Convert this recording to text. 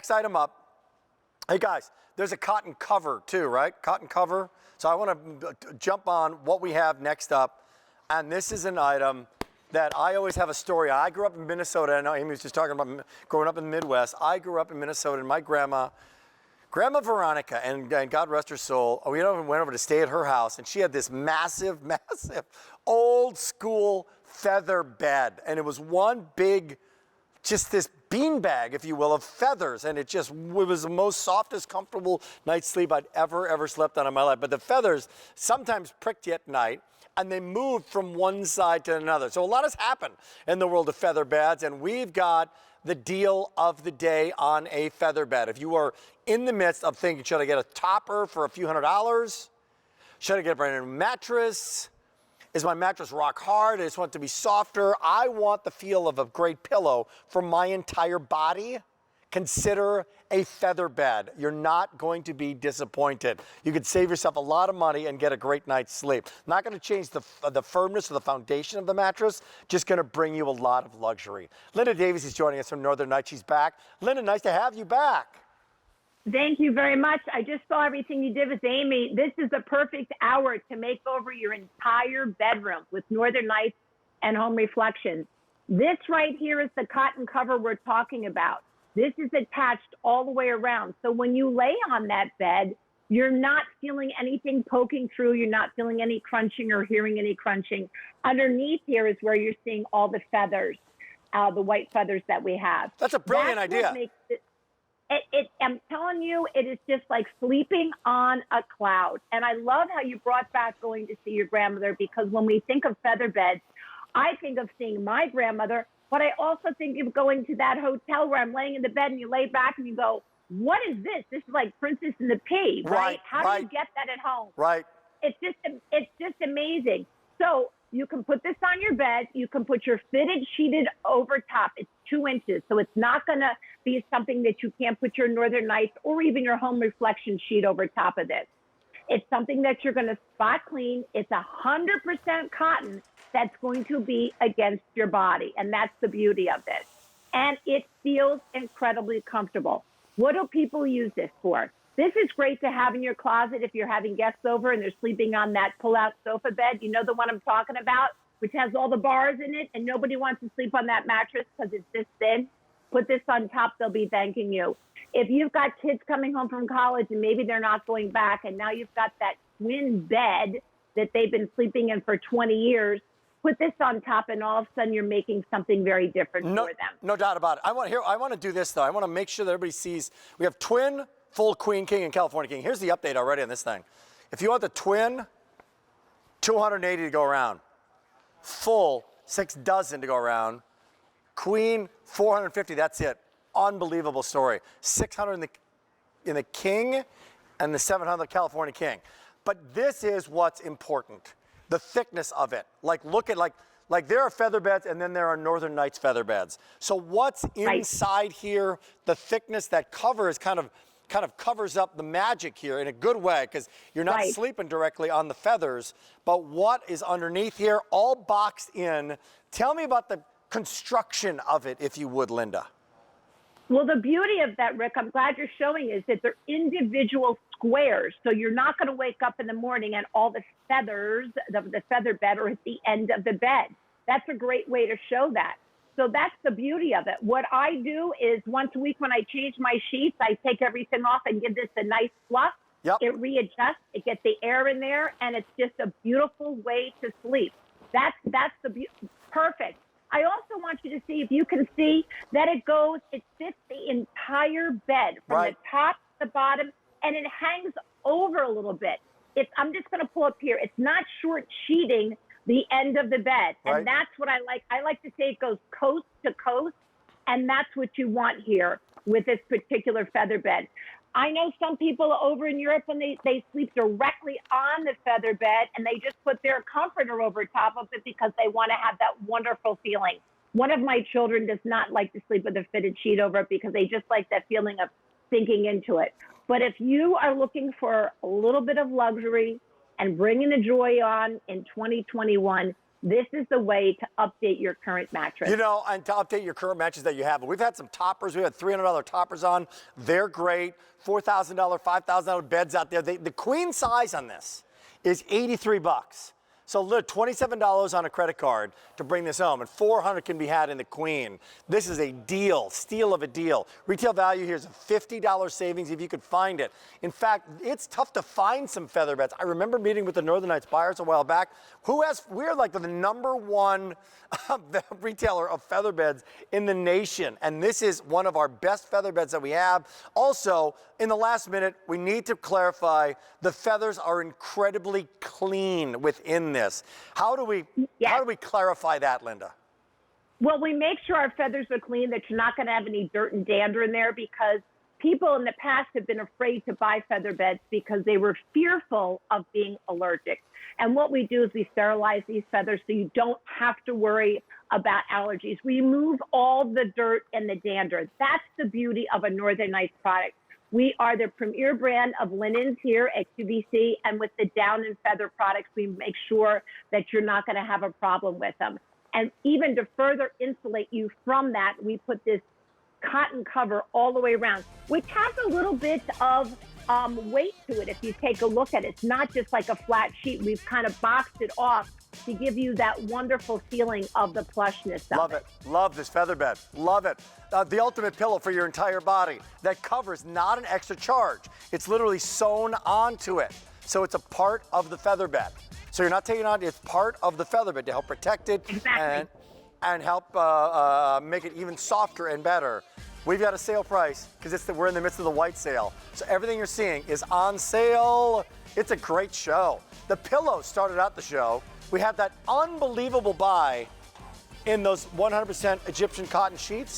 next item up. Hey guys, there's a cotton cover too, right? Cotton cover. So I want to jump on what we have next up. And this is an item that I always have a story. I grew up in Minnesota. I know Amy was just talking about growing up in the Midwest. I grew up in Minnesota, and my Grandma Veronica, and God rest her soul, we went over to stay at her house, and she had this massive old school feather bed. And it was one big, just this beanbag, if you will, of feathers. And it was the most softest, comfortable night's sleep I'd ever slept on in my life. But the feathers sometimes pricked you at night, and they moved from one side to another. So a lot has happened in the world of feather beds, and we've got the deal of the day on a feather bed. If you are in the midst of thinking, should I get a topper for a few $100s? Should I get a brand new mattress? Is my mattress rock hard? I just want it to be softer. I want the feel of a great pillow for my entire body. Consider a feather bed. You're not going to be disappointed. You could save yourself a lot of money and get a great night's sleep. Not going to change the firmness or the foundation of the mattress, just going to bring you a lot of luxury. Linda Davies is joining us from Northern Nights. She's back. Linda, nice to have you back. Thank you very much. I just saw everything you did with Amy. This is the perfect hour to make over your entire bedroom with Northern Nights and Home Reflections. This right here is the cotton cover we're talking about. This is attached all the way around. So when you lay on that bed, you're not feeling anything poking through. You're not feeling any crunching or hearing any crunching. Underneath here is where you're seeing all the feathers, the white feathers that we have. That's a brilliant idea. I'm telling you, it is just like sleeping on a cloud. And I love how you brought back going to see your grandmother, because when we think of feather beds, I think of seeing my grandmother, but I also think of going to that hotel where I'm laying in the bed and you lay back and you go, what is this? This is like Princess and the Pea, right? How do you get that at home? Right. It's just amazing. So you can put this on your bed. You can put your fitted sheeted over top. It's 2 inches. So it's not going to be something that you can't put your Northern Nights or even your Home Reflection sheet over top of this. It's something that you're going to spot clean. It's 100% cotton that's going to be against your body. And that's the beauty of this. And it feels incredibly comfortable. What do people use this for? This is great to have in your closet if you're having guests over and they're sleeping on that pull-out sofa bed. You know the one I'm talking about, which has all the bars in it, and nobody wants to sleep on that mattress because it's this thin. Put this on top, they'll be thanking you. If you've got kids coming home from college and maybe they're not going back, and now you've got that twin bed that they've been sleeping in for 20 years, put this on top, and all of a sudden you're making something very different for them. No doubt about it. I want to do this, though. I want to make sure that everybody sees we have twin, full queen, king, and California king. Here's the update already on this thing. If you want the twin, 280 to go around. Full, 6 dozen to go around. Queen, 450, that's it. Unbelievable story. 600 in the king and the 700 California king. But this is what's important. The thickness of it. Look at like there are feather beds and then there are Northern Nights feather beds. So what's inside here, the thickness that covers kind of covers up the magic here in a good way, because you're not sleeping directly on the feathers, but what is underneath here, all boxed in. Tell me about the construction of it, if you would, Linda. Well, the beauty of that, Rick, I'm glad you're showing, is that they're individual squares. So you're not going to wake up in the morning and all the feathers of the feather bed are at the end of the bed. That's a great way to show that. So that's the beauty of it. What I do is once a week when I change my sheets, I take everything off and give this a nice fluff. Yep. It readjusts, it gets the air in there, and it's just a beautiful way to sleep. That's perfect. I also want you to see, if you can see, that it fits the entire bed from the top to the bottom, and it hangs over a little bit. I'm just going to pull up here. It's not short sheeting the end of the bed. And that's what I like. I like to say it goes coast to coast, and that's what you want here with this particular feather bed. I know some people over in Europe, and they sleep directly on the feather bed, and they just put their comforter over top of it because they want to have that wonderful feeling. One of my children does not like to sleep with a fitted sheet over it because they just like that feeling of sinking into it. But if you are looking for a little bit of luxury and bringing the joy on in 2021, this is the way to update your current mattress. You know, and to update your current matches that you have. We've had some toppers. We had $300 toppers on. They're great. $4,000, $5,000 beds out there. The queen size on this is $83. So look, $27 on a credit card to bring this home, and $400 can be had in the queen. This is a deal, steal of a deal. Retail value here is a $50 savings if you could find it. In fact, it's tough to find some feather beds. I remember meeting with the Northern Nights buyers a while back. We're like the number one retailer of feather beds in the nation, and this is one of our best feather beds that we have. Also, in the last minute, we need to clarify the feathers are incredibly clean within this. How do we clarify that, Linda? Well, we make sure our feathers are clean, that you're not going to have any dirt and dander in there, because people in the past have been afraid to buy feather beds because they were fearful of being allergic. And what we do is we sterilize these feathers so you don't have to worry about allergies. We remove all the dirt and the dander. That's the beauty of a Northern Nights product. We are the premier brand of linens here at QVC, and with the down and feather products, we make sure that you're not going to have a problem with them. And even to further insulate you from that, we put this cotton cover all the way around, which has a little bit of weight to it if you take a look at it. It's not just like a flat sheet. We've kind of boxed it off to give you that wonderful feeling of the plushness of Love it. Love this feather bed. Love it. The ultimate pillow for your entire body. That cover is not an extra charge. It's literally sewn onto it. So it's a part of the feather bed. So you're not taking it on, it's part of the feather bed to help protect it and help make it even softer and better. We've got a sale price because we're in the midst of the white sale. So everything you're seeing is on sale. It's a great show. The pillows started out the show. We had that unbelievable buy in those 100% Egyptian cotton sheets.